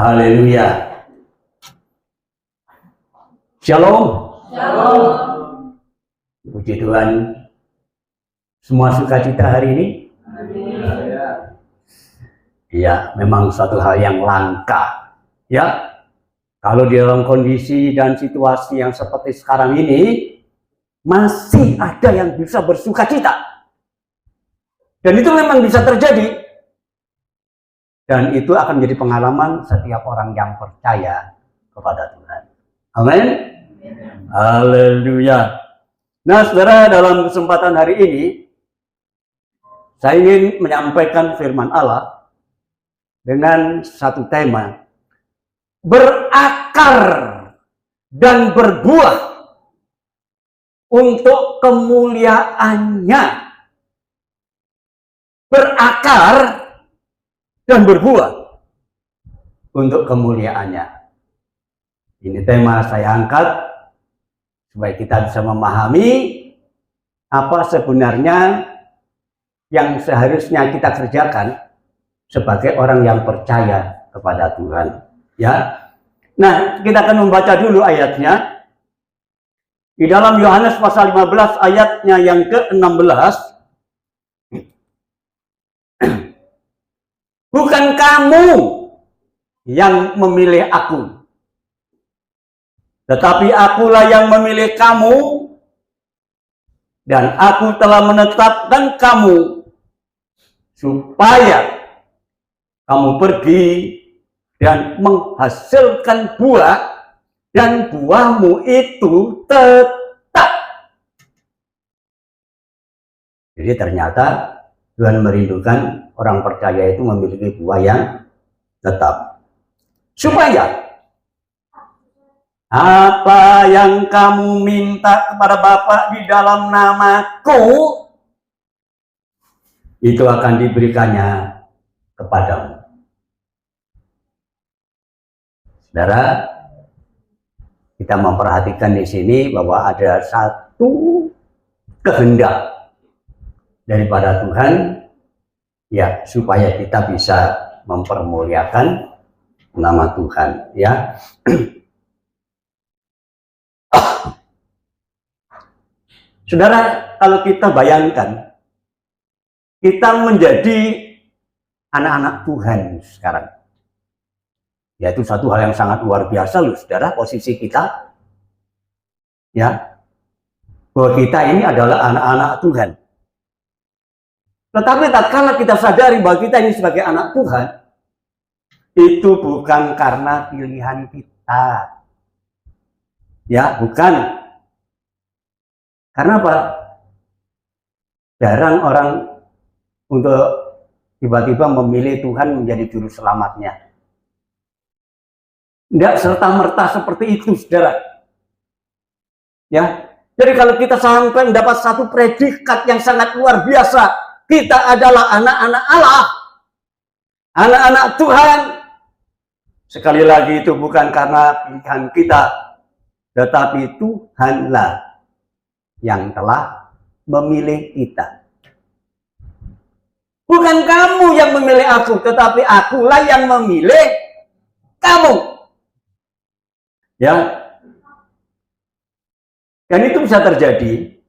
Haleluya. Shalom. Shalom. Puji Tuhan. Semua sukacita hari ini? Iya, memang suatu hal yang langka. Ya, kalau di dalam kondisi dan situasi yang seperti sekarang ini, masih ada yang bisa bersukacita. Dan itu memang bisa terjadi. Dan itu akan menjadi pengalaman setiap orang yang percaya kepada Tuhan. Amin. Haleluya. Nah, saudara, dalam kesempatan hari ini, saya ingin menyampaikan firman Allah dengan satu tema, berakar dan berbuah untuk kemuliaannya. Berakar dan berbuah untuk kemuliaannya. Ini tema saya angkat supaya kita bisa memahami apa sebenarnya yang seharusnya kita kerjakan sebagai orang yang percaya kepada Tuhan. Ya. Nah, kita akan membaca dulu ayatnya. Di dalam Yohanes pasal 15 ayatnya yang ke-16. Bukan kamu yang memilih aku, tetapi akulah yang memilih kamu, dan aku telah menetapkan kamu supaya kamu pergi dan menghasilkan buah, dan buahmu itu tetap. Jadi ternyata Tuhan merindukan orang percaya itu memiliki buah yang tetap. Supaya apa yang kamu minta kepada Bapa di dalam namaku, itu akan diberikannya kepadamu. Saudara, kita memperhatikan di sini bahwa ada satu kehendak daripada Tuhan, ya, supaya kita bisa mempermuliakan nama Tuhan, ya. Saudara, kalau kita bayangkan kita menjadi anak-anak Tuhan sekarang, ya, itu satu hal yang sangat luar biasa loh, saudara, posisi kita, ya, bahwa kita ini adalah anak-anak Tuhan. Tetapi tatkala kita sadari bahwa kita ini sebagai anak Tuhan, itu bukan karena pilihan kita. Ya, bukan. Karena apa? Jarang orang untuk tiba-tiba memilih Tuhan menjadi juru selamatnya. Tidak serta-merta seperti itu, saudara. Ya, jadi kalau kita sampai mendapat satu predikat yang sangat luar biasa, kita adalah anak-anak Allah, anak-anak Tuhan. Sekali lagi, itu bukan karena pilihan kita, tetapi Tuhanlah yang telah memilih kita. Bukan kamu yang memilih aku, tetapi akulah yang memilih kamu. Ya. Dan itu bisa terjadi.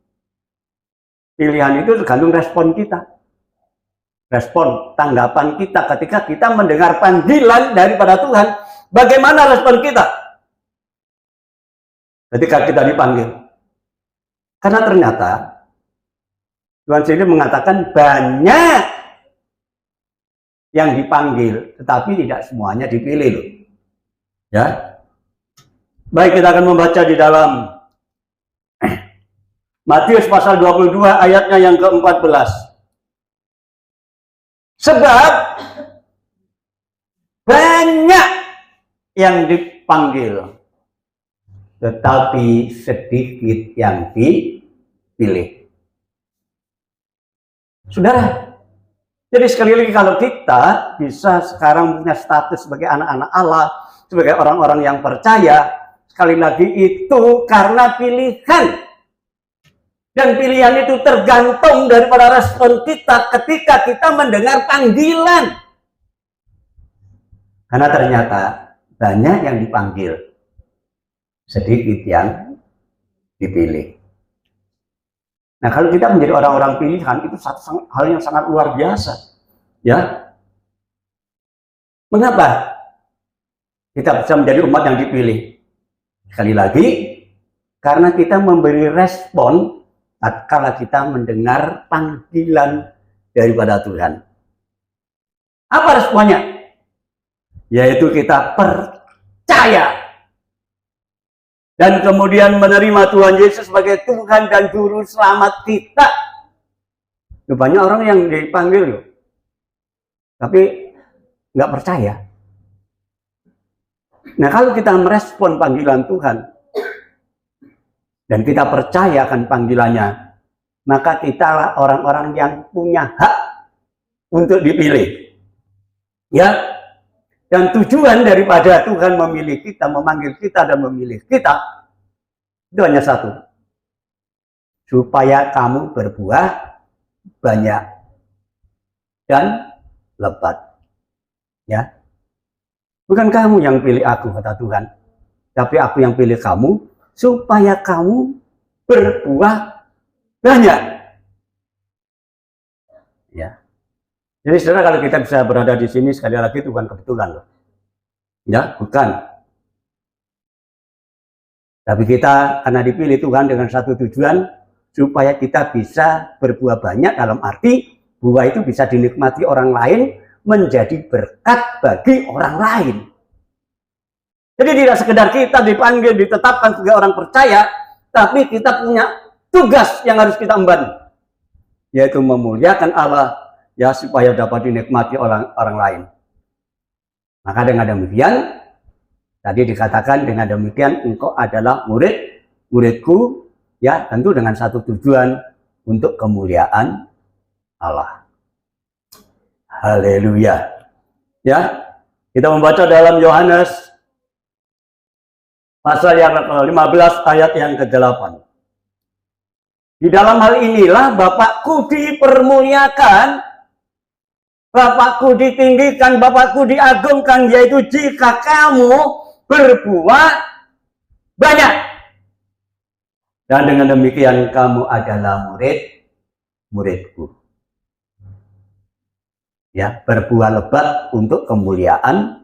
Pilihan itu tergantung respon kita. Respon, tanggapan kita ketika kita mendengar panggilan daripada Tuhan. Bagaimana respon kita ketika kita dipanggil? Karena ternyata Tuhan sendiri mengatakan banyak yang dipanggil, tetapi tidak semuanya dipilih loh. Ya. Baik, kita akan membaca di dalam Matius pasal 22 ayatnya yang ke-14. Sebab banyak yang dipanggil, tetapi sedikit yang dipilih. Saudara, jadi sekali lagi kalau kita bisa sekarang punya status sebagai anak-anak Allah, sebagai orang-orang yang percaya, sekali lagi itu karena pilihan. Dan pilihan itu tergantung daripada respon kita ketika kita mendengar panggilan. Karena ternyata banyak yang dipanggil, sedikit yang dipilih. Nah, kalau kita menjadi orang-orang pilihan, itu satu hal yang sangat luar biasa. Ya, mengapa kita bisa menjadi umat yang dipilih? Sekali lagi, karena kita memberi respon tatkala kita mendengar panggilan daripada Tuhan. Apa responnya? Yaitu kita percaya dan kemudian menerima Tuhan Yesus sebagai Tuhan dan Juru Selamat kita. Banyak orang yang dipanggil loh, tapi nggak percaya. Nah, kalau kita merespon panggilan Tuhan dan kita percaya akan panggilannya, maka kitalah orang-orang yang punya hak untuk dipilih. Ya, dan tujuan daripada Tuhan memilih kita, memanggil kita dan memilih kita, itu hanya satu. Supaya kamu berbuah banyak dan lebat. Ya. Bukan kamu yang pilih aku, kata Tuhan. Tapi aku yang pilih kamu, supaya kamu berbuah banyak. Ya. Jadi saudara, kalau kita bisa berada di sini, sekali lagi itu bukan kebetulan loh. Ya, bukan. Tapi kita karena dipilih Tuhan dengan satu tujuan, supaya kita bisa berbuah banyak, dalam arti buah itu bisa dinikmati orang lain, menjadi berkat bagi orang lain. Jadi tidak sekedar kita dipanggil, ditetapkan sebagai orang percaya, tapi kita punya tugas yang harus kita emban, yaitu memuliakan Allah, ya, supaya dapat dinikmati orang lain. Maka dengan demikian, tadi dikatakan dengan demikian engkau adalah muridku, ya, tentu dengan satu tujuan, untuk kemuliaan Allah. Haleluya. Ya, kita membaca dalam Yohanes pasal yang ke-15 ayat yang ke-8. Di dalam hal inilah Bapakku dipermuliakan, Bapakku ditinggikan, Bapakku diagungkan, yaitu jika kamu berbuah banyak. Dan dengan demikian kamu adalah muridku. Ya, berbuah lebat untuk kemuliaan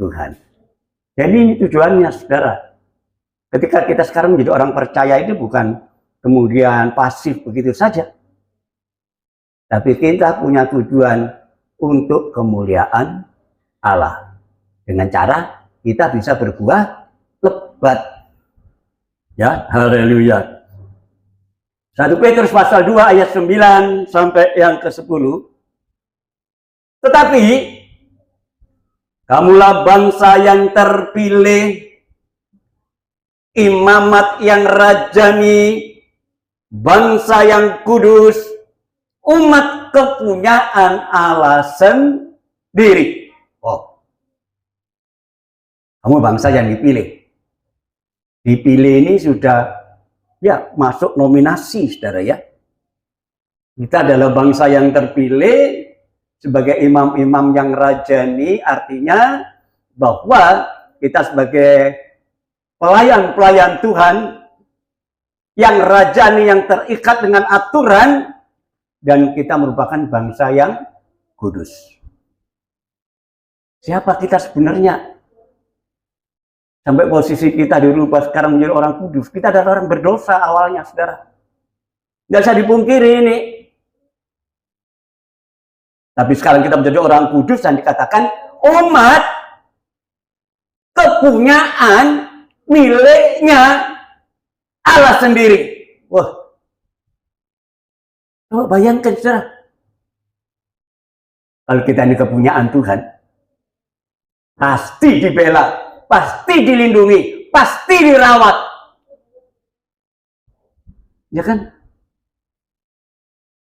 Tuhan. Jadi ini tujuannya, saudara. Ketika kita sekarang menjadi orang percaya itu bukan kemudian pasif begitu saja. Tapi kita punya tujuan untuk kemuliaan Allah. Dengan cara kita bisa berbuah lebat. Ya, haleluya. 1 Petrus pasal 2 ayat 9 sampai yang ke-10. Tetapi kamulah bangsa yang terpilih, imamat yang rajani, bangsa yang kudus, umat kepunyaan Allah sendiri. Oh, kamu bangsa yang dipilih. Dipilih ini sudah ya masuk nominasi, saudara ya. Kita adalah bangsa yang terpilih sebagai imam-imam yang rajani, artinya bahwa kita sebagai pelayan-pelayan Tuhan yang rajani, yang terikat dengan aturan, dan kita merupakan bangsa yang kudus. Siapa kita sebenarnya? Sampai posisi kita dirubah sekarang menjadi orang kudus. Kita adalah orang berdosa awalnya, saudara. Nggak bisa dipungkiri ini. Tapi sekarang kita menjadi orang kudus dan dikatakan umat kepunyaan miliknya Allah sendiri. Wah, coba bayangkan, saudara. Kalau kita ini kepunyaan Tuhan, pasti dibela, pasti dilindungi, pasti dirawat. Ya kan?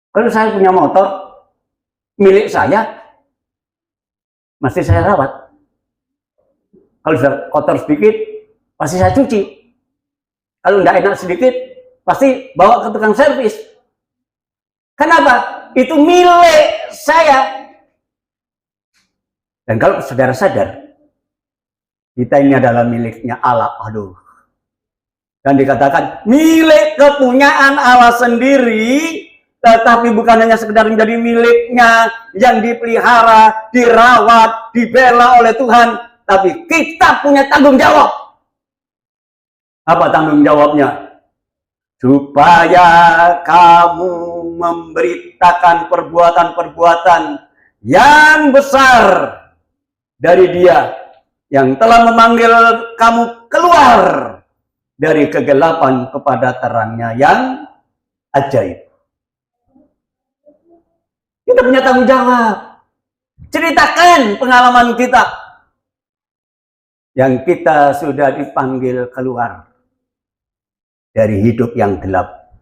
Kalau saya punya motor milik saya, mesti saya rawat. Kalau sudah kotor sedikit, pasti saya cuci. Kalau tidak enak sedikit, pasti bawa ke tukang servis. Kenapa? Itu milik saya. Dan kalau saudara sadar, kita ini adalah miliknya Allah. Aduh. Dan dikatakan milik kepunyaan Allah sendiri, tetapi bukan hanya sekedar menjadi miliknya yang dipelihara, dirawat, dibela oleh Tuhan, tapi kita punya tanggung jawab. Apa tanggung jawabnya? Supaya kamu memberitakan perbuatan-perbuatan yang besar dari Dia yang telah memanggil kamu keluar dari kegelapan kepada terangnya yang ajaib. Kita punya tanggung jawab. Ceritakan pengalaman kita yang kita sudah dipanggil keluar dari hidup yang gelap.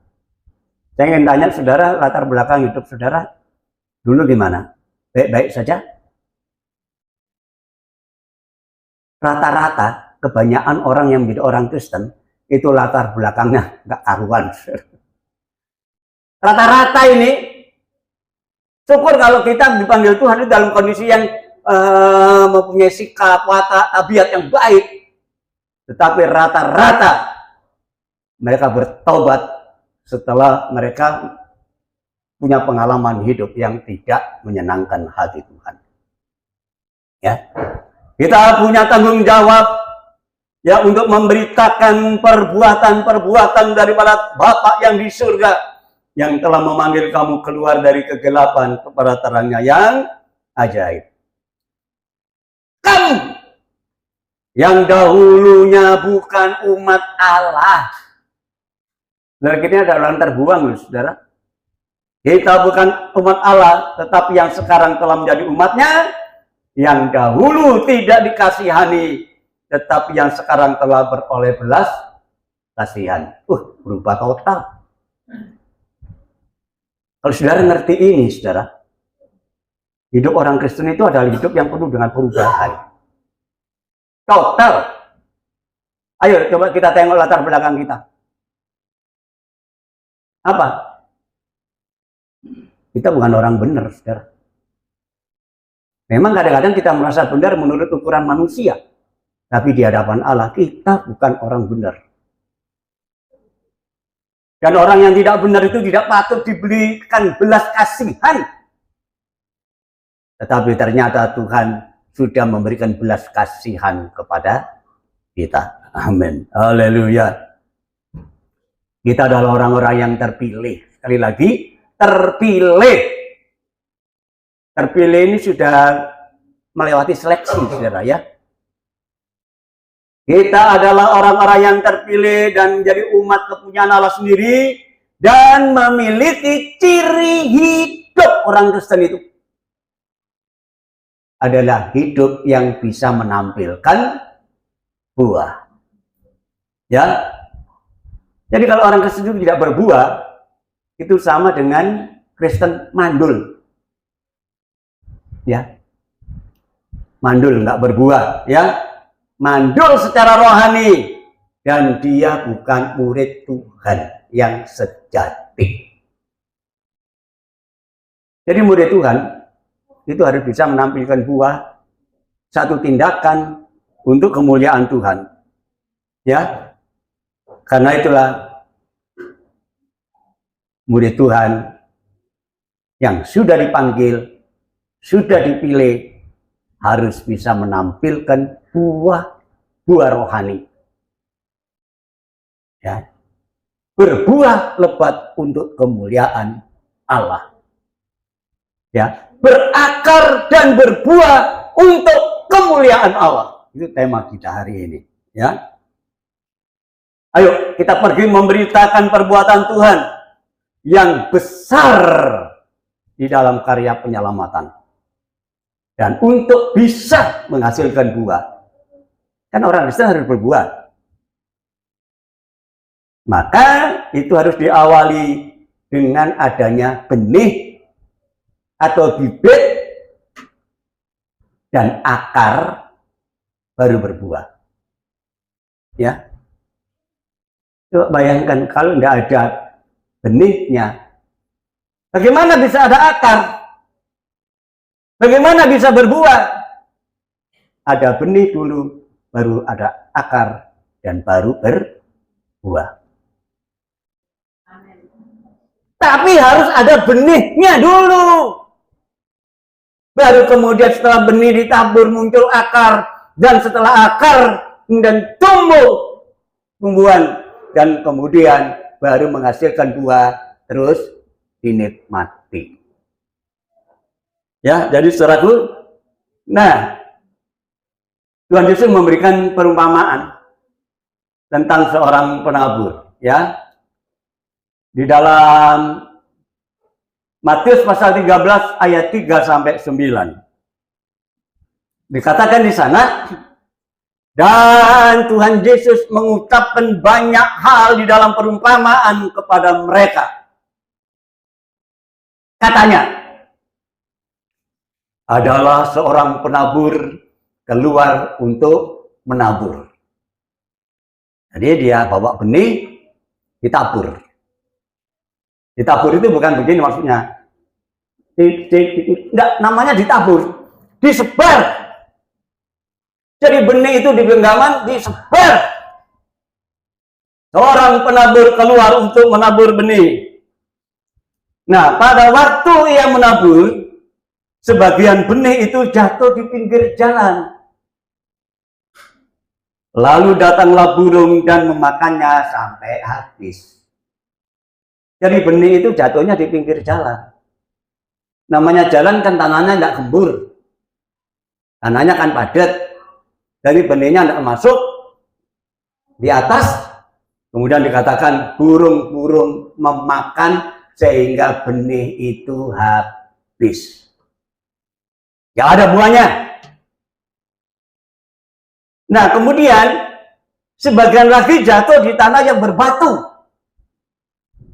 Saya ingin tanya saudara, latar belakang hidup saudara dulu gimana? Baik-baik saja? Rata-rata kebanyakan orang yang menjadi orang Kristen itu latar belakangnya nggak karuan. Rata-rata ini, syukur kalau kita dipanggil Tuhan itu dalam kondisi yang mempunyai sikap, watak, tabiat yang baik. Tetapi rata-rata mereka bertobat setelah mereka punya pengalaman hidup yang tidak menyenangkan hati Tuhan. Ya, kita punya tanggung jawab ya untuk memberitakan perbuatan-perbuatan daripada Bapa yang di surga yang telah memanggil kamu keluar dari kegelapan kepada terangnya yang ajaib. Kamu yang dahulunya bukan umat Allah. Saudara, kita ada orang terbuang, saudara. Kita bukan umat Allah, tetapi yang sekarang telah menjadi umatnya, yang dahulu tidak dikasihani, tetapi yang sekarang telah beroleh belas kasihan. Berubah total. Kalau saudara ngerti ini, saudara, hidup orang Kristen itu adalah hidup yang penuh dengan perubahan. Total. Ayo coba kita tengok latar belakang kita. Apa? Kita bukan orang benar, saudara. Memang kadang-kadang kita merasa benar menurut ukuran manusia. Tapi di hadapan Allah, kita bukan orang benar. Dan orang yang tidak benar itu tidak patut diberikan belas kasihan. Tetapi ternyata Tuhan sudah memberikan belas kasihan kepada kita. Amin. Haleluya. Kita adalah orang-orang yang terpilih. Sekali lagi, terpilih. Terpilih ini sudah melewati seleksi, saudara ya. Kita adalah orang-orang yang terpilih dan menjadi umat kepunyaan Allah sendiri dan memiliki ciri hidup orang Kristen itu adalah hidup yang bisa menampilkan buah. Ya. Jadi kalau orang Kristen itu tidak berbuah, itu sama dengan Kristen mandul. Ya. Mandul, nggak berbuah, ya. Mandul secara rohani dan dia bukan murid Tuhan yang sejati. Jadi murid Tuhan itu harus bisa menampilkan buah, satu tindakan untuk kemuliaan Tuhan. Ya. Karena itulah murid Tuhan yang sudah dipanggil, sudah dipilih, harus bisa menampilkan buah rohani. Ya. Berbuah lebat untuk kemuliaan Allah. Ya. Berakar dan berbuah untuk kemuliaan Allah. Itu tema kita hari ini. Ya. Ayo kita pergi memberitakan perbuatan Tuhan yang besar di dalam karya penyelamatan. Dan untuk bisa menghasilkan buah. Kan orang Kristen harus berbuah. Maka itu harus diawali dengan adanya benih atau bibit dan akar baru berbuah. Ya. Coba bayangkan kalau tidak ada benihnya, bagaimana bisa ada akar? Bagaimana bisa berbuah? ada benih dulu, baru ada akar, dan baru berbuah. Tapi harus ada benihnya dulu. Baru kemudian setelah benih ditabur muncul akar, dan setelah akar kemudian tumbuh tumbuhan, dan kemudian baru menghasilkan buah, terus dinikmati. Ya, jadi saudaraku, nah, Tuhan Yesus memberikan perumpamaan tentang seorang penabur, ya. Di dalam Matius pasal 13 ayat 3 sampai 9. Dikatakan di sana, dan Tuhan Yesus mengucapkan banyak hal di dalam perumpamaan kepada mereka. Katanya, adalah seorang penabur keluar untuk menabur. Jadi dia bawa benih, ditabur. Ditabur itu bukan begini maksudnya. Enggak, namanya ditabur. Disebar. Jadi benih itu di genggaman disebar. Seorang penabur keluar untuk menabur benih. Nah, pada waktu ia menabur, sebagian benih itu jatuh di pinggir jalan. Lalu datanglah burung dan memakannya sampai habis. Jadi benih itu jatuhnya di pinggir jalan. Namanya jalan kan tanahnya tidak gembur. Tanahnya kan padat. Jadi benihnya tidak masuk di atas. Kemudian dikatakan burung-burung memakan sehingga benih itu habis. Gak ada buahnya. Nah, kemudian sebagian lagi jatuh di tanah yang berbatu.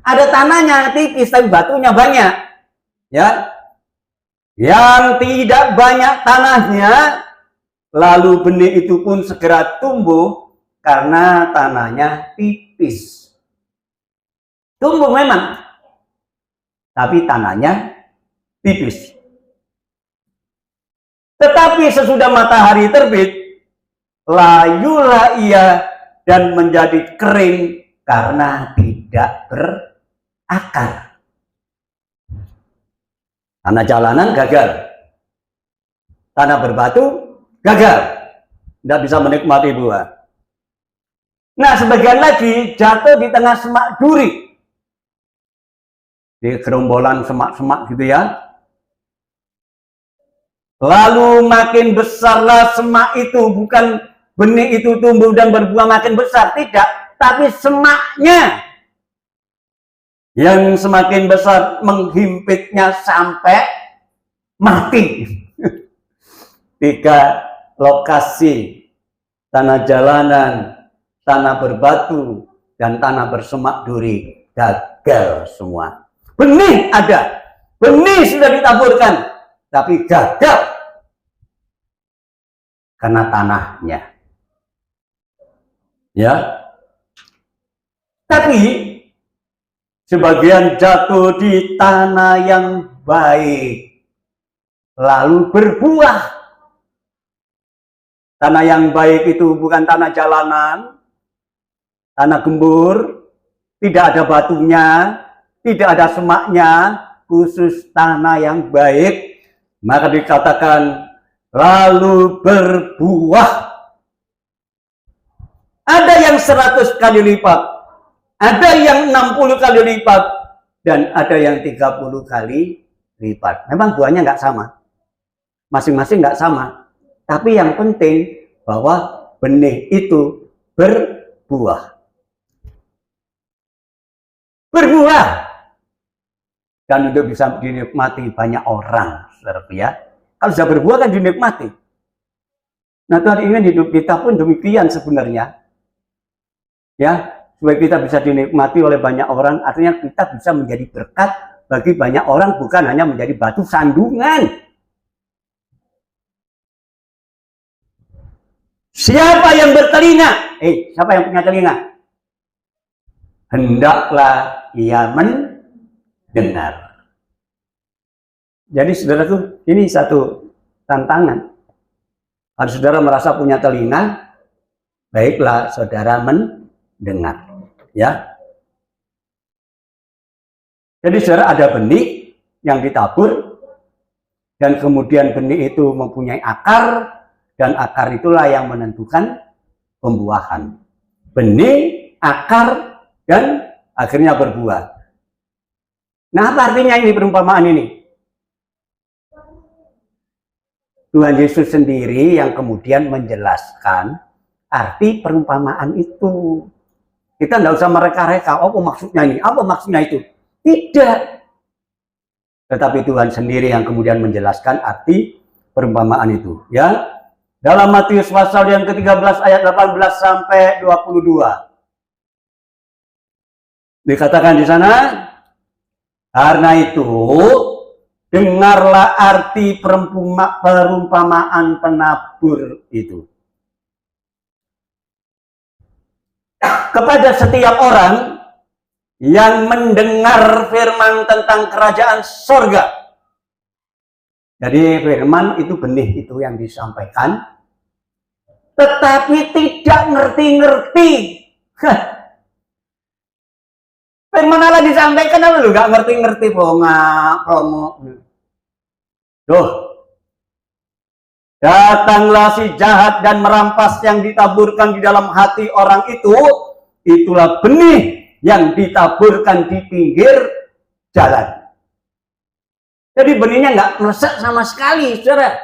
Ada tanahnya tipis tapi batunya banyak. Ya. Yang tidak banyak tanahnya, lalu benih itu pun segera tumbuh karena tanahnya tipis. Tumbuh memang, tapi tanahnya tipis. Tetapi sesudah matahari terbit, layulah ia dan menjadi kering karena tidak berakar. Tanah jalanan gagal. Tanah berbatu gagal. Tidak bisa menikmati buah. Nah, sebagian lagi jatuh di tengah semak duri. Di gerombolan semak-semak gitu ya. Lalu makin besarlah semak itu. Bukan benih itu tumbuh dan berbuah makin besar. Tidak. Tapi semaknya yang semakin besar menghimpitnya sampai mati. 3 lokasi, tanah jalanan, tanah berbatu, dan tanah bersemak duri gagal semua. Benih ada, benih sudah ditaburkan, tapi gagal karena tanahnya. Ya, tapi sebagian jatuh di tanah yang baik, lalu berbuah. Tanah yang baik itu bukan tanah jalanan, tanah gembur, tidak ada batunya, tidak ada semaknya, khusus tanah yang baik. Maka dikatakan, lalu berbuah. Ada yang 100 kali lipat, ada yang 60 kali lipat, dan ada yang 30 kali lipat. Memang buahnya nggak sama. Masing-masing nggak sama. Tapi yang penting bahwa benih itu berbuah. Berbuah. Dan untuk bisa dinikmati banyak orang. Ya. Kalau sudah berbuah kan dinikmati. Nah, Tuhan ingin hidup kita pun demikian sebenarnya. Ya, supaya kita bisa dinikmati oleh banyak orang, artinya kita bisa menjadi berkat bagi banyak orang, bukan hanya menjadi batu sandungan. Siapa yang bertelinga? Siapa yang punya telinga? Hendaklah ia mendengar. Jadi saudaraku, ini satu tantangan. Kalau saudara merasa punya telinga, baiklah saudara mendengar. Ya. Jadi saudara ada benih yang ditabur, dan kemudian benih itu mempunyai akar, dan akar itulah yang menentukan pembuahan. Benih, akar, dan akhirnya berbuah. Nah, apa artinya ini perumpamaan ini? Tuhan Yesus sendiri yang kemudian menjelaskan arti perumpamaan itu. Kita tidak usah mereka-reka, apa maksudnya ini, apa maksudnya itu. Tidak. Tetapi Tuhan sendiri yang kemudian menjelaskan arti perumpamaan itu. Ya, dalam Matius pasal yang ke-13 ayat 18 sampai 22. Dikatakan di sana, karena itu dengarlah arti perumpamaan penabur itu. Kepada setiap orang yang mendengar firman tentang kerajaan sorga. Jadi firman itu benih itu yang disampaikan, tetapi tidak ngerti-ngerti. Firman Allah disampaikan apa lu gak ngerti-ngerti promo. Duh. Datanglah si jahat dan merampas yang ditaburkan di dalam hati orang itu, itulah benih yang ditaburkan di pinggir jalan. Jadi benihnya nggak meresap sama sekali, saudara.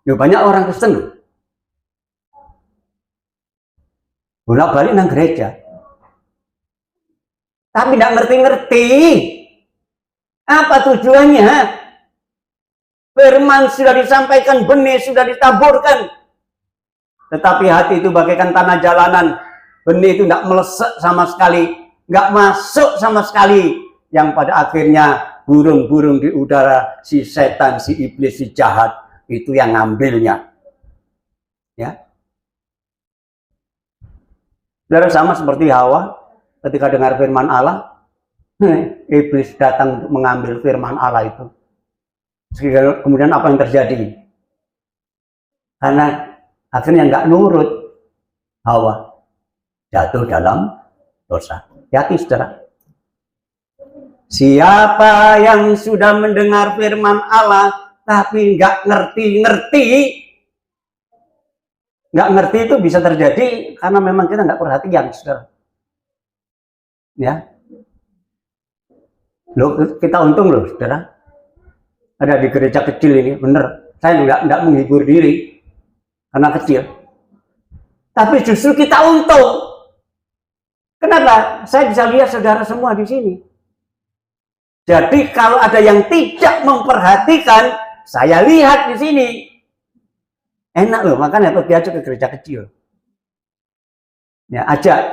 Ya, banyak orang Kristen bolak-balik nang gereja, tapi nggak ngerti-ngerti apa tujuannya. Firman sudah disampaikan, benih sudah ditaburkan, tetapi hati itu bagaikan tanah jalanan. Benih itu tidak melesat sama sekali, nggak masuk sama sekali, yang pada akhirnya burung-burung di udara, si setan, si iblis, si jahat itu yang ngambilnya. Ya, saudara, sama seperti Hawa ketika dengar firman Allah, iblis datang untuk mengambil firman Allah itu. Kemudian apa yang terjadi? Karena akhirnya nggak nurut, Hawa jatuh dalam dosa. Hati, saudara. Siapa yang sudah mendengar firman Allah tapi nggak ngerti-ngerti, nggak ngerti itu bisa terjadi karena memang kita nggak perhatian, saudara. Ya, loh, kita untung loh, saudara. Ada di gereja kecil ini, bener. Saya nggak menghibur diri karena kecil. Tapi justru kita untung. Kenapa? Saya bisa lihat saudara semua di sini. Jadi kalau ada yang tidak memperhatikan, saya lihat di sini. Enak loh, makanya pergi aja ke gereja kecil. Ya, ajak.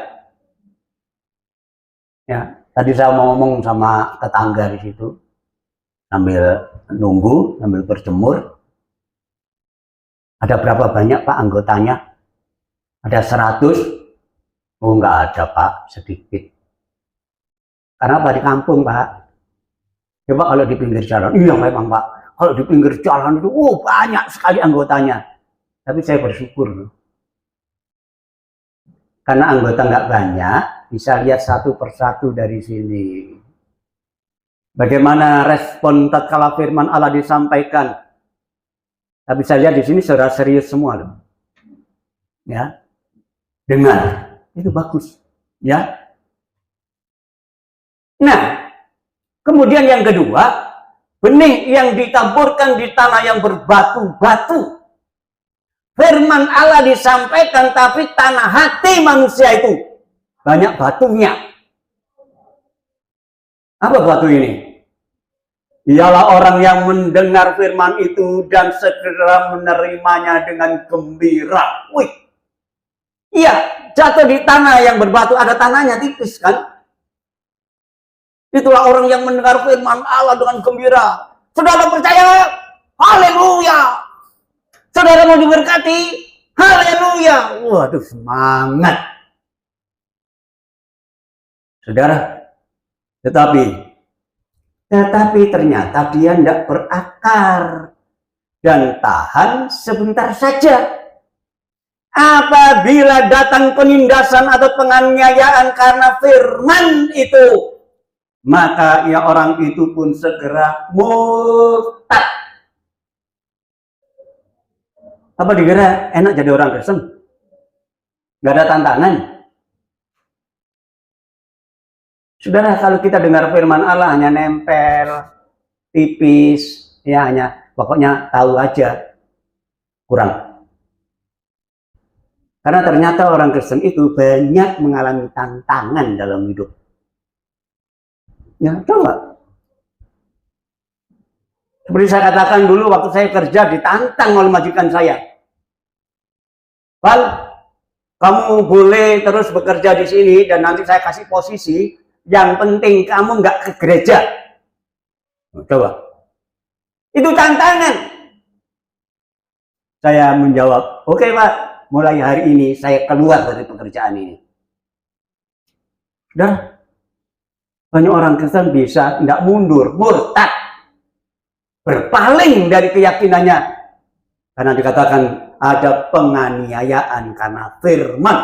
Ya, tadi saya mau ngomong sama tetangga di situ, sambil nunggu, sambil berjemur. Ada berapa banyak Pak anggotanya? Ada 100? Oh, enggak ada Pak, sedikit. Karena Pak di kampung Pak. Coba kalau di pinggir jalan, iya memang Pak. Kalau di pinggir jalan itu, banyak sekali anggotanya. Tapi saya bersyukur. Karena anggota nggak banyak, bisa lihat satu persatu dari sini. Bagaimana respon tatkala firman Allah disampaikan? Tapi saya lihat di sini saudara serius semua loh. Ya, dengar itu bagus. Ya. Nah, kemudian yang kedua, benih yang ditaburkan di tanah yang berbatu-batu. Firman Allah disampaikan, tapi tanah hati manusia itu banyak batunya. Apa batu ini? Ialah orang yang mendengar firman itu dan segera menerimanya dengan gembira. Wih, iya, jatuh di tanah yang berbatu, ada tanahnya tipis kan? Itulah orang yang mendengar firman Allah dengan gembira. Saudara percaya? Haleluya! Saudara mau diberkati? Haleluya! Waduh, semangat. Saudara, tetapi ternyata dia tidak berakar. dan tahan sebentar saja. Apabila datang penindasan atau penganiayaan karena firman itu, maka ya orang itu pun segera murtad. Apa dikira enak jadi orang Kristen? Gak ada tantangan. Saudara, kalau kita dengar firman Allah hanya nempel, tipis, ya hanya pokoknya tahu aja, kurang. Karena ternyata orang Kristen itu banyak mengalami tantangan dalam hidup. Ya, coba. Seperti saya katakan dulu waktu saya kerja ditantang oleh majikan saya. Bal, kamu boleh terus bekerja di sini dan nanti saya kasih posisi. Yang penting kamu nggak ke gereja. Coba. Itu tantangan. Saya menjawab, oke Pak. Mulai hari ini saya keluar dari pekerjaan ini. Dan banyak orang Kristen bisa tidak mundur, murtad, berpaling dari keyakinannya karena dikatakan ada penganiayaan karena firman.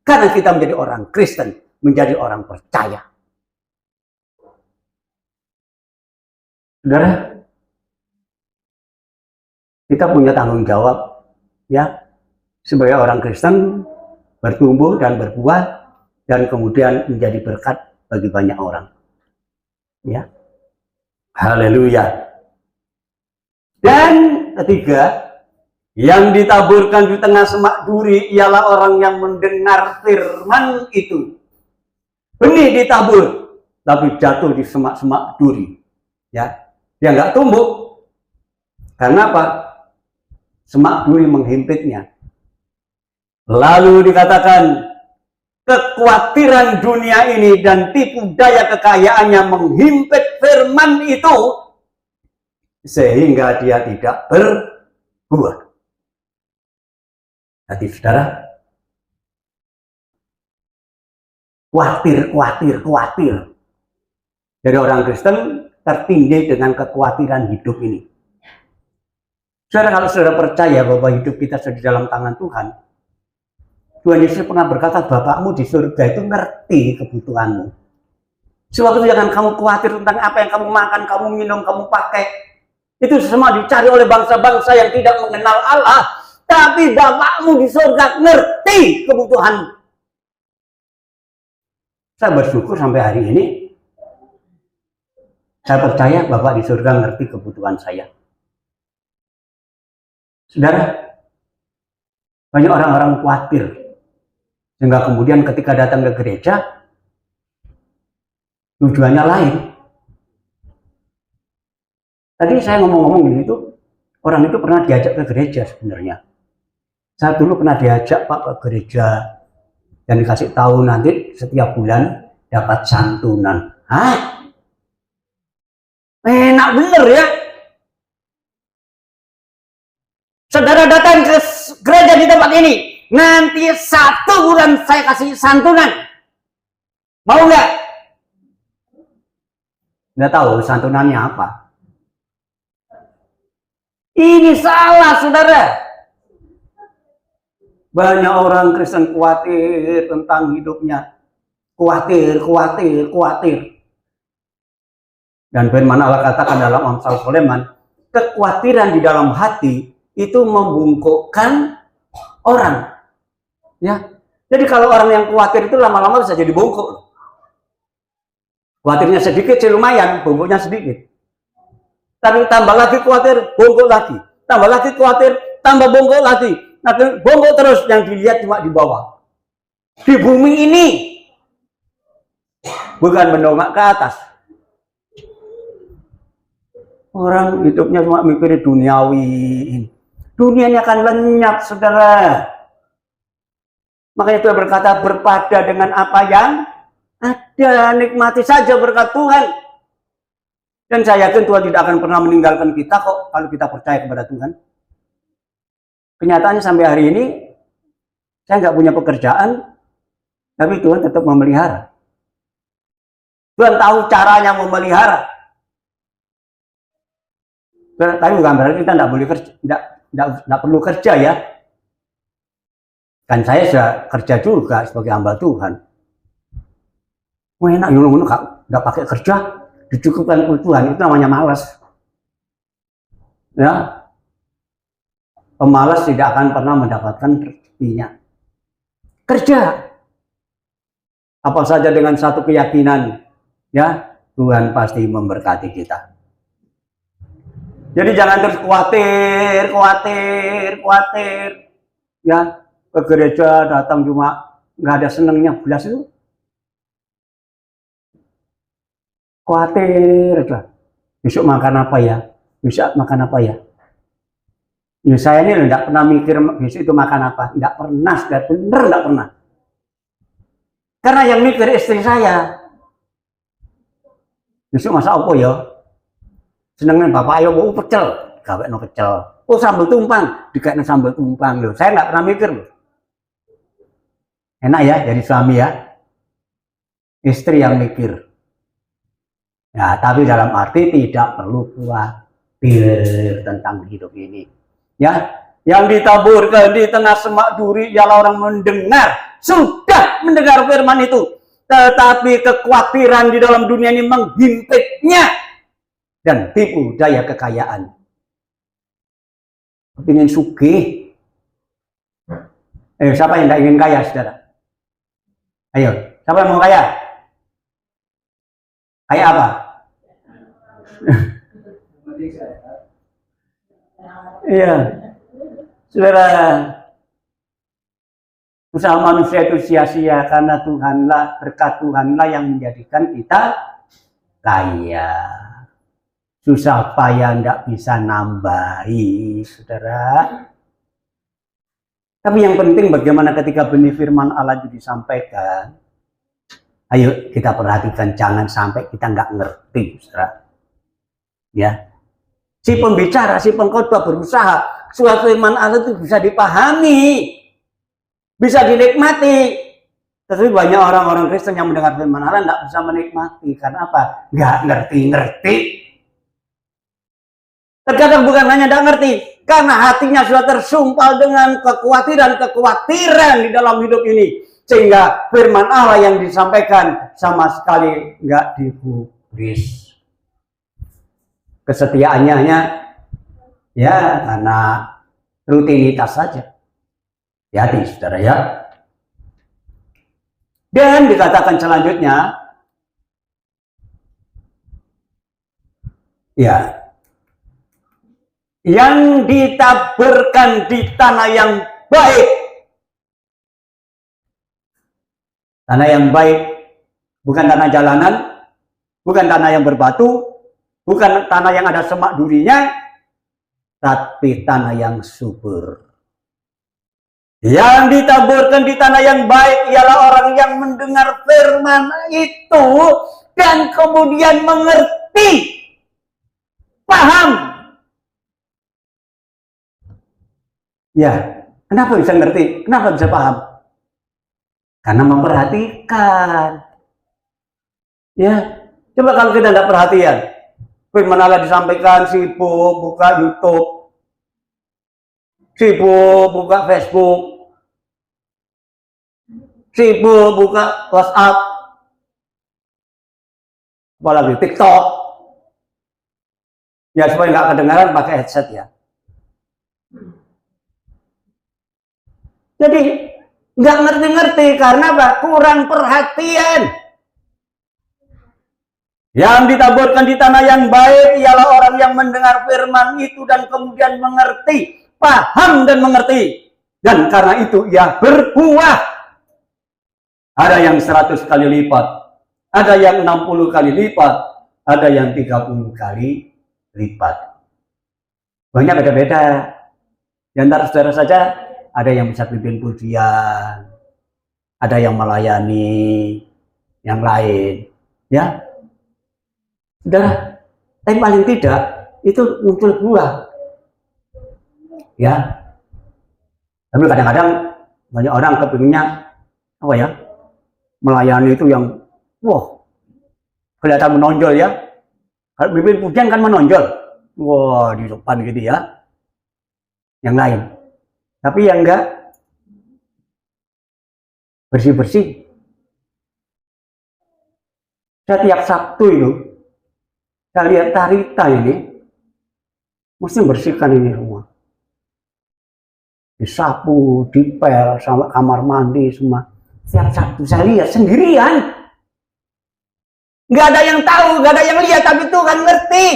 Karena kita menjadi orang Kristen, menjadi orang percaya. Saudara, kita punya tanggung jawab, ya. Sebagai orang Kristen bertumbuh dan berbuah dan kemudian menjadi berkat bagi banyak orang. Ya. Haleluya. Dan ketiga, yang ditaburkan di tengah semak duri ialah orang yang mendengar firman itu. Benih ditabur tapi jatuh di semak-semak duri. Ya. Dia nggak tumbuh. Karena apa? Semak duri menghimpitnya. Lalu dikatakan kekhawatiran dunia ini dan tipu daya kekayaannya menghimpit firman itu sehingga dia tidak berbuah. Hati saudara, khawatir. Dari orang Kristen tertindih dengan kekhawatiran hidup ini. Saudara, kalau saudara percaya bahwa hidup kita sudah di dalam tangan Tuhan, Tuhan Yesus pernah berkata, Bapakmu di surga itu ngerti kebutuhanmu. Sebab itu jangan kamu khawatir tentang apa yang kamu makan, kamu minum, kamu pakai. Itu semua dicari oleh bangsa-bangsa yang tidak mengenal Allah. Tapi Bapakmu di surga ngerti kebutuhanmu. Saya bersyukur sampai hari ini, saya percaya Bapak di surga ngerti kebutuhan saya. Saudara, banyak orang-orang khawatir. Sehingga kemudian ketika datang ke gereja, tujuannya lain. Tadi saya ngomong-ngomong di situ, orang itu pernah diajak ke gereja sebenarnya. Saya dulu pernah diajak Pak ke gereja dan dikasih tahu nanti setiap bulan dapat santunan. Hah? Enak bener ya? Saudara datang ke gereja di tempat ini, nanti 1 bulan saya kasih santunan. Mau nggak? Nggak tahu santunannya apa. Ini salah, saudara. Banyak orang Kristen khawatir tentang hidupnya. Khawatir. Dan firman Allah katakan dalam Amsal Sulaiman, kekhawatiran di dalam hati itu membungkukkan orang. Ya. Jadi kalau orang yang khawatir itu lama-lama bisa jadi bungkuk. Khawatirnya sedikit sih lumayan, bungkuknya sedikit. Tapi tambah lagi khawatir, bungkuk lagi. Tambah lagi khawatir, tambah bungkuk lagi. Nah, bongkok terus, yang dilihat cuma di bawah. Di bumi ini. Bukan mendongak ke atas. Orang hidupnya cuma mikir duniawi. Dunianya akan lenyap, saudara. Makanya Tuhan berkata, berpada dengan apa yang ada. Nikmati saja berkat Tuhan. Dan saya yakin Tuhan tidak akan pernah meninggalkan kita kok, kalau kita percaya kepada Tuhan. Kenyataannya sampai hari ini, saya nggak punya pekerjaan, tapi Tuhan tetap memelihara. Tuhan tahu caranya memelihara. Tapi bukan berarti kita tidak boleh kerja, tidak perlu kerja ya. Kan saya sudah kerja juga sebagai hamba Tuhan. Enak, nggak pakai kerja, dicukupkan kebutuhan, itu namanya malas. Ya, pemalas tidak akan pernah mendapatkan rezekinya. Kerja, apa saja dengan satu keyakinan, ya Tuhan pasti memberkati kita. Jadi jangan terus khawatir, ya ke gereja datang cuma nggak ada senangnya belas itu. Khawatir aja. Besok makan apa ya? Besok makan apa ya? Ya saya ini tidak pernah mikir besok itu makan apa. Tidak pernah, bener tidak pernah. Karena yang mikir istri saya. Besok masak apa ya? Senengnya bapak ayo mau pecel, gawe no pecel. Oh sambal tumpang, dikaitkan sambal tumpang loh. Saya nggak pernah mikir loh. Enak ya jadi suami ya. Istri yang mikir. Ya, tapi dalam arti tidak perlu khawatir tentang hidup ini. Ya, yang ditaburkan di tengah semak duri ialah orang mendengar, sudah mendengar firman itu, tetapi kekhawatiran di dalam dunia ini menghimpitnya dan tipu daya kekayaan. Ingin sugih. Siapa yang tidak ingin kaya, saudara? Ayo, siapa yang mau kaya? Kayak apa? Iya, saudara, usaha manusia itu sia-sia karena Tuhanlah, berkat Tuhanlah yang menjadikan kita kaya. Susah payah tidak bisa nambahi, saudara. Tapi yang penting bagaimana ketika benih firman Allah itu disampaikan. Ayo kita perhatikan, jangan sampai kita nggak ngerti, saudara. Ya, si pembicara, si pengkhotbah berusaha suatu firman Allah itu bisa dipahami, bisa dinikmati. Tapi banyak orang-orang Kristen yang mendengar firman Allah nggak bisa menikmati. Karena apa? Nggak ngerti-ngerti. Terkadang bukan hanya nggak ngerti, karena hatinya sudah tersumpal dengan kekhawatiran di dalam hidup ini. Sehingga firman Allah yang disampaikan sama sekali nggak digubris. Kesetiaannya hanya ya karena rutinitas saja. Hati, saudara ya. Dan dikatakan selanjutnya, ya, yang ditaburkan di tanah yang baik. Tanah yang baik, bukan tanah jalanan, bukan tanah yang berbatu, bukan tanah yang ada semak durinya, tapi tanah yang subur. Yang ditaburkan di tanah yang baik ialah orang yang mendengar firman itu dan kemudian mengerti, paham. Ya, kenapa bisa ngerti? Kenapa bisa paham? Karena memperhatikan. Ya, coba kalau kita tidak perhatian, firman Allah disampaikan, sibuk buka YouTube, sibuk buka Facebook, sibuk buka WhatsApp, apalagi TikTok. Ya supaya nggak kedengaran pakai headset ya. Jadi nggak ngerti-ngerti karena apa? Kurang perhatian. Yang ditaburkan di tanah yang baik ialah orang yang mendengar firman itu dan kemudian mengerti, paham dan mengerti. Dan karena itu ia berbuah. Ada yang 100 kali lipat, ada yang 60 kali lipat, ada yang 30 kali lipat. Banyak beda-beda. Di antara saudara saja, ada yang bisa pimpin pujian, ada yang melayani, yang lain, ya, saudara. Tapi paling tidak itu muncul buah, ya. Tapi kadang-kadang banyak orang kepinginnya apa ya, melayani itu yang, wah, kelihatan menonjol ya. Kalau pimpin pujian kan menonjol, Wah, di depan gitu ya. Yang lain. Tapi yang enggak bersih-bersih. Setiap Sabtu itu, saya lihat Tarita ini, mesti bersihkan ini semua. Disapu, dipel, sama kamar mandi semua. Setiap Sabtu saya lihat sendirian. Nggak ada yang tahu, nggak ada yang lihat, tapi Tuhan ngerti.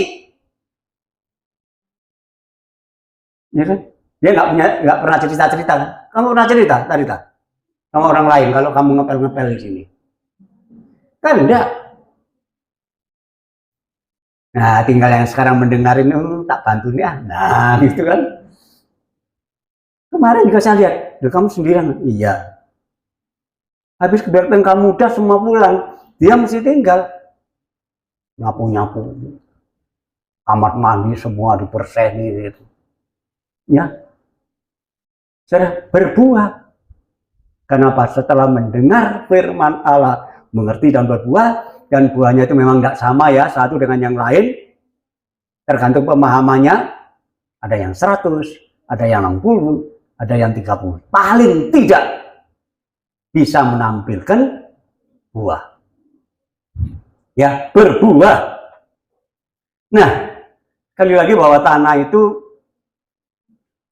Ya kan? Dia nggak pernah cerita-cerita kan? Kamu pernah cerita, Tarita? Sama orang lain kalau kamu ngepel-ngepel di sini? Kan enggak. Nah, tinggal yang sekarang mendengarin, tak bantu nih. Nah, gitu kan. Kemarin juga saya lihat, kamu sendirian. Iya. Habis kebetulan kamu udah semua pulang, dia mesti tinggal nyapu-nyapu, kamar mandi semua dibersihkan gitu. Ya, sudah berbuah. Kenapa? Setelah mendengar firman Allah, mengerti dan berbuah, dan buahnya itu memang tidak sama ya, satu dengan yang lain, tergantung pemahamannya, ada yang 100, ada yang 60, ada yang 30, paling tidak bisa menampilkan buah. Ya, berbuah. Nah, sekali lagi bahwa tanah itu,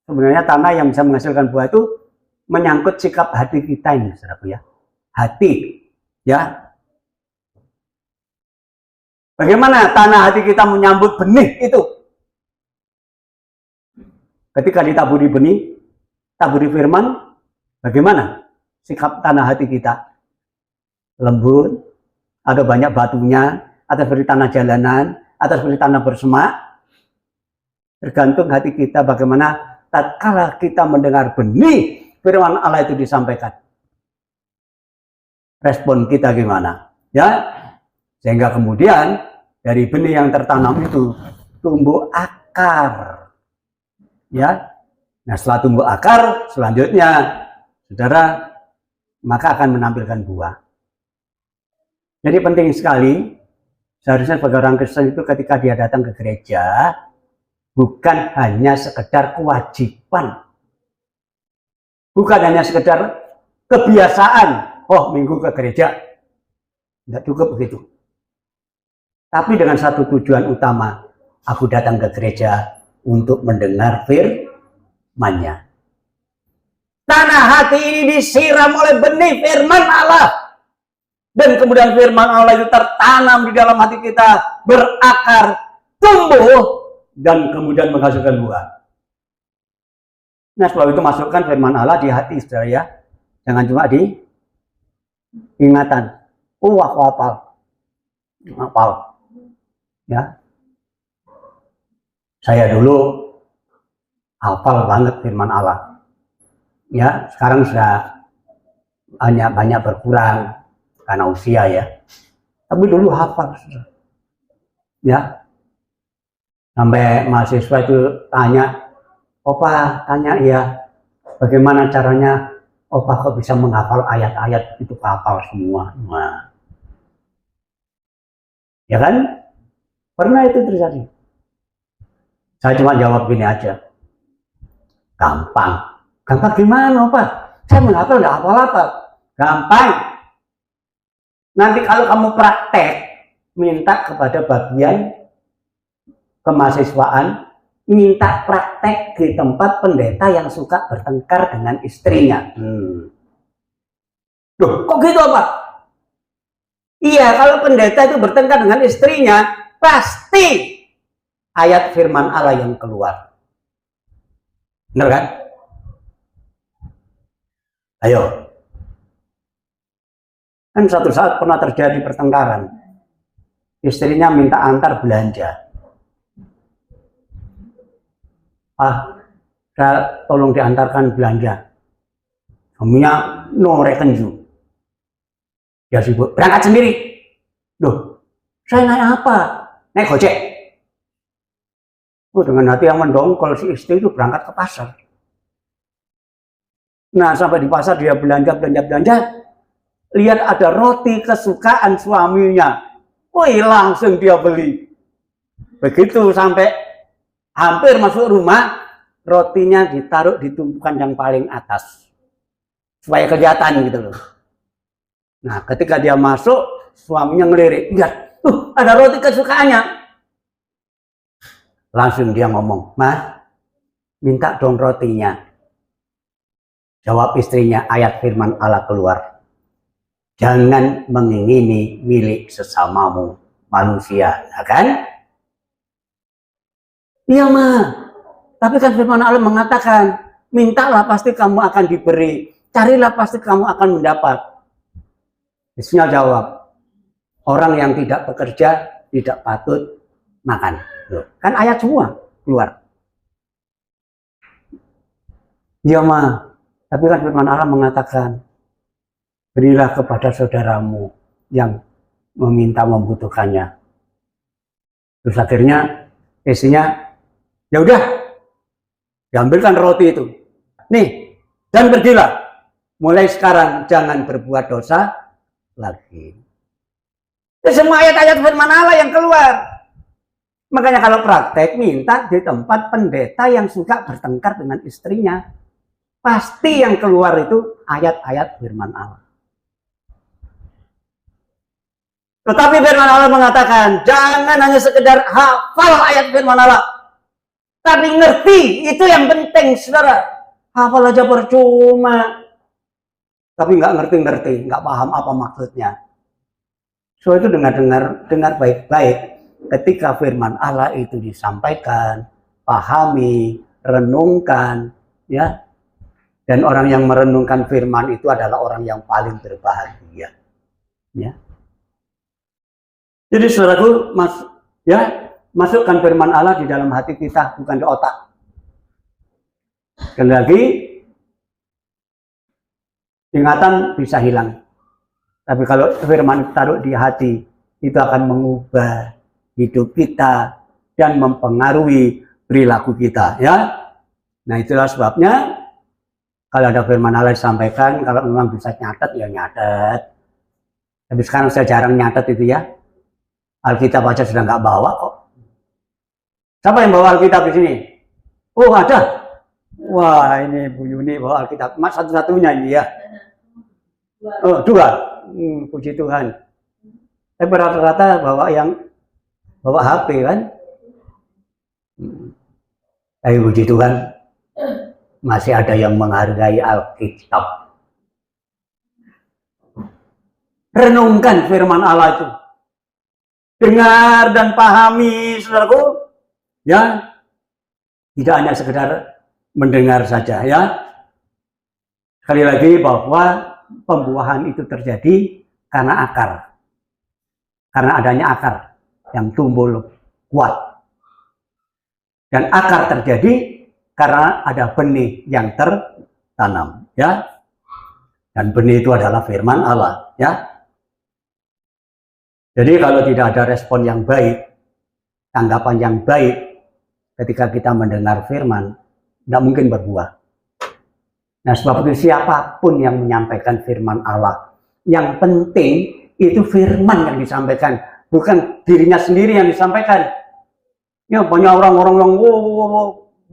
sebenarnya tanah yang bisa menghasilkan buah itu menyangkut sikap hati kita ini, saudaraku ya. Hati, ya. Bagaimana tanah hati kita menyambut benih itu? Ketika ditaburi benih, taburi firman, bagaimana sikap tanah hati kita? Lembut, ada banyak batunya, atau seperti tanah jalanan, atau seperti tanah bersemak. Tergantung hati kita bagaimana tatkala kita mendengar benih firman Allah itu disampaikan. Respon kita gimana? Ya, sehingga kemudian dari benih yang tertanam itu tumbuh akar. Ya, nah setelah tumbuh akar, selanjutnya saudara maka akan menampilkan buah. Jadi penting sekali, seharusnya sebagai orang Kristen itu ketika dia datang ke gereja, bukan hanya sekedar kewajiban, bukan hanya sekedar kebiasaan, oh minggu ke gereja, tidak cukup begitu. Tapi dengan satu tujuan utama, aku datang ke gereja untuk mendengar firman-Nya. Tanah hati ini disiram oleh benih firman Allah. Dan kemudian firman Allah itu tertanam di dalam hati kita, berakar, tumbuh, dan kemudian menghasilkan buah. Nah, sebab itu masukkan firman Allah di hati, saudara ya. Jangan cuma di ingatan. Oh, aku hafal. Ya. Saya dulu hafal banget firman Allah. Ya, sekarang sudah banyak berkurang karena usia ya. Tapi dulu hafal. Ya. Sampai mahasiswa itu tanya, Opa tanya ya, bagaimana caranya Opa kok bisa menghafal ayat-ayat itu, hafal semua. Nah. Ya kan? Pernah itu terjadi. Saya cuma jawab gini aja. Gampang. Gampang gimana, Pak? Saya menghafal nggak hafal-hafal. Gampang. Nanti kalau kamu praktek, minta kepada bagian kemahasiswaan, minta praktek di tempat pendeta yang suka bertengkar dengan istrinya. Loh, kok gitu, Pak? Iya, kalau pendeta itu bertengkar dengan istrinya, pasti ayat firman Allah yang keluar. Benar kan? Ayo. Kan suatu saat pernah terjadi pertengkaran. Istrinya minta antar belanja. Saya tolong diantarkan belanja. Suaminya no rekenju. Dia sibuk, berangkat sendiri. Loh, saya naik apa? Naik gojek. Dengan hati yang mendongkol, si istri itu berangkat ke pasar. Nah, sampai di pasar dia belanja. Lihat ada roti kesukaan suaminya. Wih, langsung dia beli. Begitu sampai hampir masuk rumah, rotinya ditaruh di tumpukan yang paling atas supaya kelihatan gitu loh. Nah, ketika dia masuk, suaminya ngelirik, lihat, ada roti kesukaannya. Langsung dia ngomong, "Mas, minta dong rotinya." Jawab istrinya, ayat firman Allah keluar, "Jangan mengingini milik sesamamu manusia." Ya kan? Iya, Ma. Tapi kan firman Allah mengatakan, mintalah pasti kamu akan diberi, carilah pasti kamu akan mendapat. Istrinya jawab, orang yang tidak bekerja tidak patut makan. Loh, kan ayat semua keluar. Ya, Ma. Tapi kan firman Allah mengatakan, berilah kepada saudaramu yang meminta membutuhkannya. Terus akhirnya istrinya, ya udah, diambilkan roti itu. Nih, dan pergilah. Mulai sekarang jangan berbuat dosa lagi. Itu semua ayat-ayat firman Allah yang keluar. Makanya kalau praktek, minta di tempat pendeta yang suka bertengkar dengan istrinya. Pasti yang keluar itu ayat-ayat firman Allah. Tetapi firman Allah mengatakan, jangan hanya sekedar hafal ayat firman Allah, tapi ngerti, itu yang penting, saudara. Hafal aja percuma, tapi nggak ngerti-ngerti, nggak paham apa maksudnya. So itu dengar baik-baik. Ketika firman Allah itu disampaikan, pahami, renungkan, ya. Dan orang yang merenungkan firman itu adalah orang yang paling berbahagia. Ya. Jadi saudaraku, masukkan firman Allah di dalam hati kita, bukan di otak. Sekali lagi, ingatan bisa hilang. Tapi kalau firman taruh di hati, itu akan mengubah hidup kita dan mempengaruhi perilaku kita. Ya. Nah, itulah sebabnya kalau ada firman Allah disampaikan, kalau memang bisa nyatet, ya nyatet. Tapi sekarang saya jarang nyatet itu ya. Alkitab aja sudah nggak bawa kok. Siapa yang bawa Alkitab di sini? Oh, ada. Wah, ini Bu Yuni bawa Alkitab. Mas satu-satunya ini ya. Oh, dua. Puji Tuhan. Tapi rata-rata bawa HP kan. Tapi puji Tuhan, masih ada yang menghargai Alkitab. Renungkan firman Allah itu. Dengar dan pahami, saudaraku. Ya, tidak hanya sekedar mendengar saja, ya. Sekali lagi bahwa pembuahan itu terjadi karena akar. Karena adanya akar yang tumbuh kuat. Dan akar terjadi karena ada benih yang tertanam, ya. Dan benih itu adalah firman Allah, ya. Jadi kalau tidak ada respon yang baik, tanggapan yang baik ketika kita mendengar firman, tidak mungkin berbuah. Nah, sebab itu siapapun yang menyampaikan firman Allah, yang penting itu firman yang disampaikan, bukan dirinya sendiri yang disampaikan. Ya, banyak orang-orang yang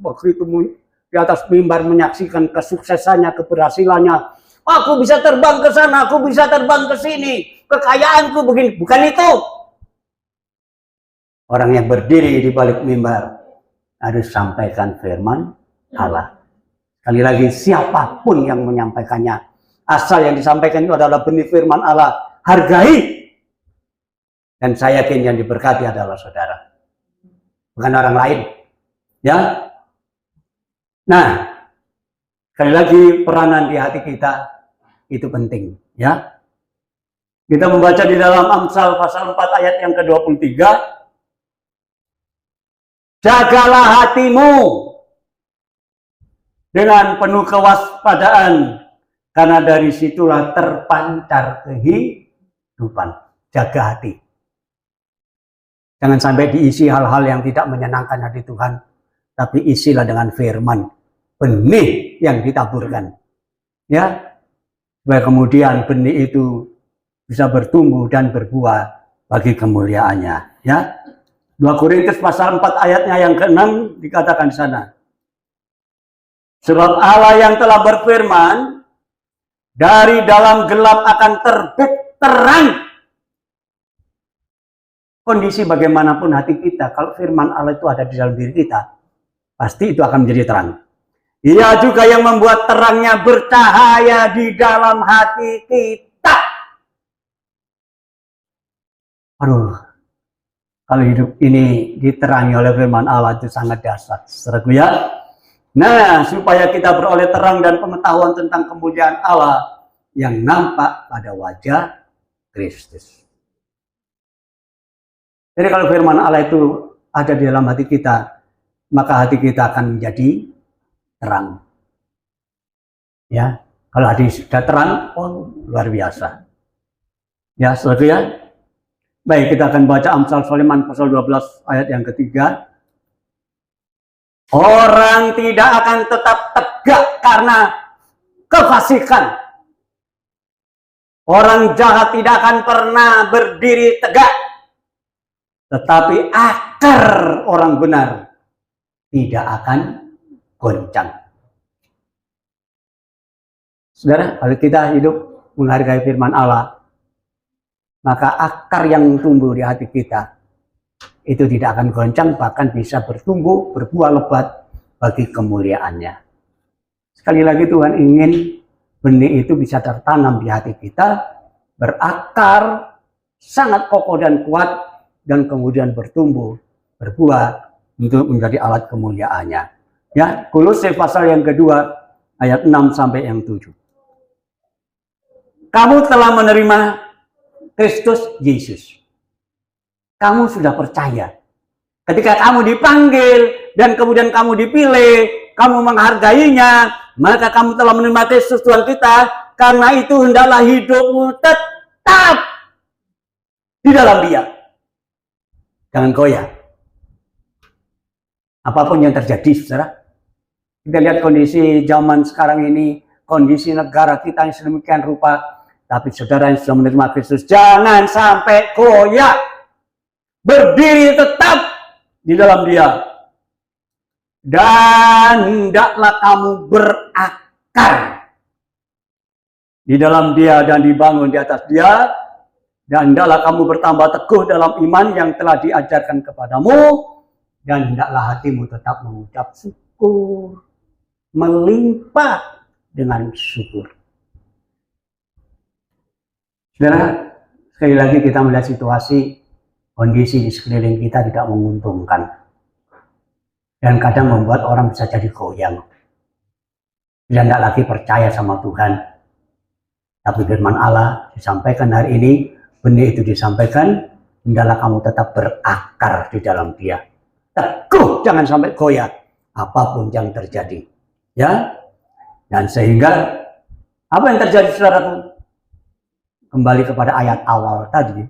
begitu di atas mimbar menyaksikan kesuksesannya, keberhasilannya. Aku bisa terbang ke sana, aku bisa terbang ke sini, kekayaanku begini. Bukan itu. Orang yang berdiri di balik mimbar harus sampaikan firman Allah. Sekali lagi, siapapun yang menyampaikannya, asal yang disampaikan itu adalah benih firman Allah, hargai. Dan saya yakin yang diberkati adalah saudara, bukan orang lain. Ya. Nah, sekali lagi peranan di hati kita itu penting, ya. Kita membaca di dalam Amsal pasal 4 ayat yang ke-23. Jagalah hatimu dengan penuh kewaspadaan, karena dari situlah terpancar kehidupan. Jaga hati. Jangan sampai diisi hal-hal yang tidak menyenangkan hati Tuhan, tapi isilah dengan firman, benih yang ditaburkan. Ya, supaya kemudian benih itu bisa bertumbuh dan berbuah bagi kemuliaannya. Ya, 2 Korintus pasal 4 ayatnya yang ke-6 dikatakan di sana. Sebab Allah yang telah berfirman, dari dalam gelap akan terbit terang. Kondisi bagaimanapun hati kita, kalau firman Allah itu ada di dalam diri kita, pasti itu akan menjadi terang. Ia juga yang membuat terangnya bercahaya di dalam hati kita. Aduh, kalau hidup ini diterangi oleh firman Allah itu sangat dahsyat, saudaraku ya. Nah, supaya kita beroleh terang dan pengetahuan tentang kemuliaan Allah yang nampak pada wajah Kristus. Jadi kalau firman Allah itu ada di dalam hati kita, maka hati kita akan menjadi terang. Ya, kalau hati sudah terang, oh luar biasa. Ya, saudara ya. Baik, kita akan baca Amsal Sulaiman pasal 12 ayat yang ketiga. Orang tidak akan tetap tegak karena kefasikan. Orang jahat tidak akan pernah berdiri tegak. Tetapi akar orang benar tidak akan goncang. Saudara, kalau kita hidup menghargai firman Allah, maka akar yang tumbuh di hati kita itu tidak akan goncang, bahkan bisa bertumbuh, berbuah lebat bagi kemuliaannya. Sekali lagi Tuhan ingin benih itu bisa tertanam di hati kita, berakar, sangat kokoh dan kuat, dan kemudian bertumbuh, berbuah untuk menjadi alat kemuliaannya. Ya, Kolose pasal yang kedua ayat 6 sampai yang 7. Kamu telah menerima Kristus Yesus. Kamu sudah percaya. Ketika kamu dipanggil dan kemudian kamu dipilih, kamu menghargainya, maka kamu telah menerima Kristus Tuhan kita. Karena itu hendaklah hidupmu tetap di dalam Dia. Jangan goyah. Apapun yang terjadi, saudara. Kita lihat kondisi zaman sekarang ini, kondisi negara kita yang sedemikian rupa. Tapi saudara yang sudah menerima Kristus, jangan sampai goyah. Berdiri tetap di dalam Dia. Dan hendaklah kamu berakar di dalam Dia dan dibangun di atas Dia. Dan hendaklah kamu bertambah teguh dalam iman yang telah diajarkan kepadamu. Dan hendaklah hatimu tetap mengucap syukur. Melimpah dengan syukur. Saudara, sekali lagi kita melihat situasi, kondisi di sekeliling kita tidak menguntungkan. Dan kadang membuat orang bisa jadi goyang. Dia tidak lagi percaya sama Tuhan. Tapi firman Allah disampaikan hari ini, benih itu disampaikan, hendaklah kamu tetap berakar di dalam Dia. Teguh, jangan sampai goyah apapun yang terjadi. Ya, dan sehingga apa yang terjadi, saudaraku? Kembali kepada ayat awal tadi,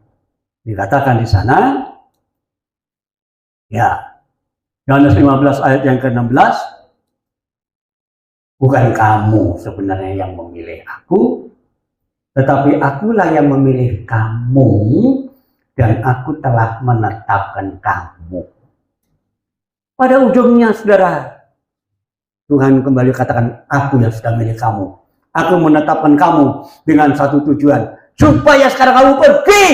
dikatakan di sana, ya, Yohanes 15 ayat yang ke-16, bukan kamu sebenarnya yang memilih aku, tetapi akulah yang memilih kamu, dan aku telah menetapkan kamu. Pada ujungnya, saudara, Tuhan kembali katakan, aku yang sudah milih kamu. Aku menetapkan kamu dengan satu tujuan, supaya sekarang kamu pergi.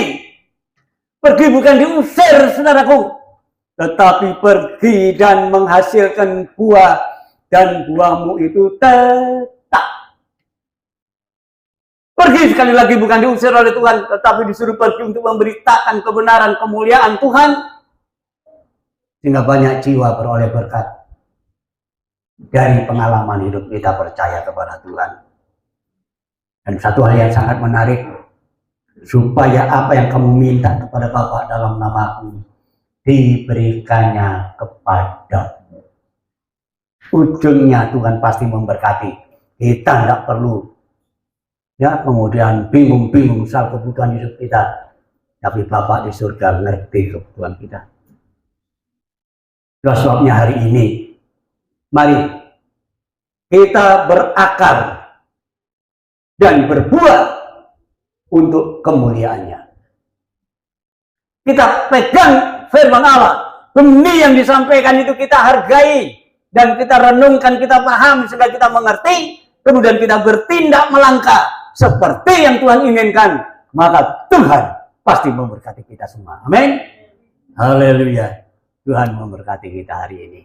Pergi bukan diusir, saudaraku, tetapi pergi dan menghasilkan buah, dan buahmu itu tetap. Pergi sekali lagi bukan diusir oleh Tuhan, tetapi disuruh pergi untuk memberitakan kebenaran kemuliaan Tuhan, sehingga banyak jiwa beroleh berkat dari pengalaman hidup kita percaya kepada Tuhan. Dan satu hal yang sangat menarik, supaya apa yang kamu minta kepada Bapa dalam namaku diberikannya kepadamu. Ujungnya Tuhan pasti memberkati. Kita tidak perlu ya kemudian bingung-bingung soal kebutuhan hidup kita. Tapi Bapa di surga ngerti kebutuhan kita. Itulah sebabnya hari ini, mari kita berakar dan berbuah untuk kemuliaannya. Kita pegang firman Allah, benih yang disampaikan itu kita hargai dan kita renungkan, kita paham sehingga kita mengerti, kemudian kita bertindak melangkah seperti yang Tuhan inginkan, maka Tuhan pasti memberkati kita semua. Amin. Haleluya. Tuhan memberkati kita hari ini.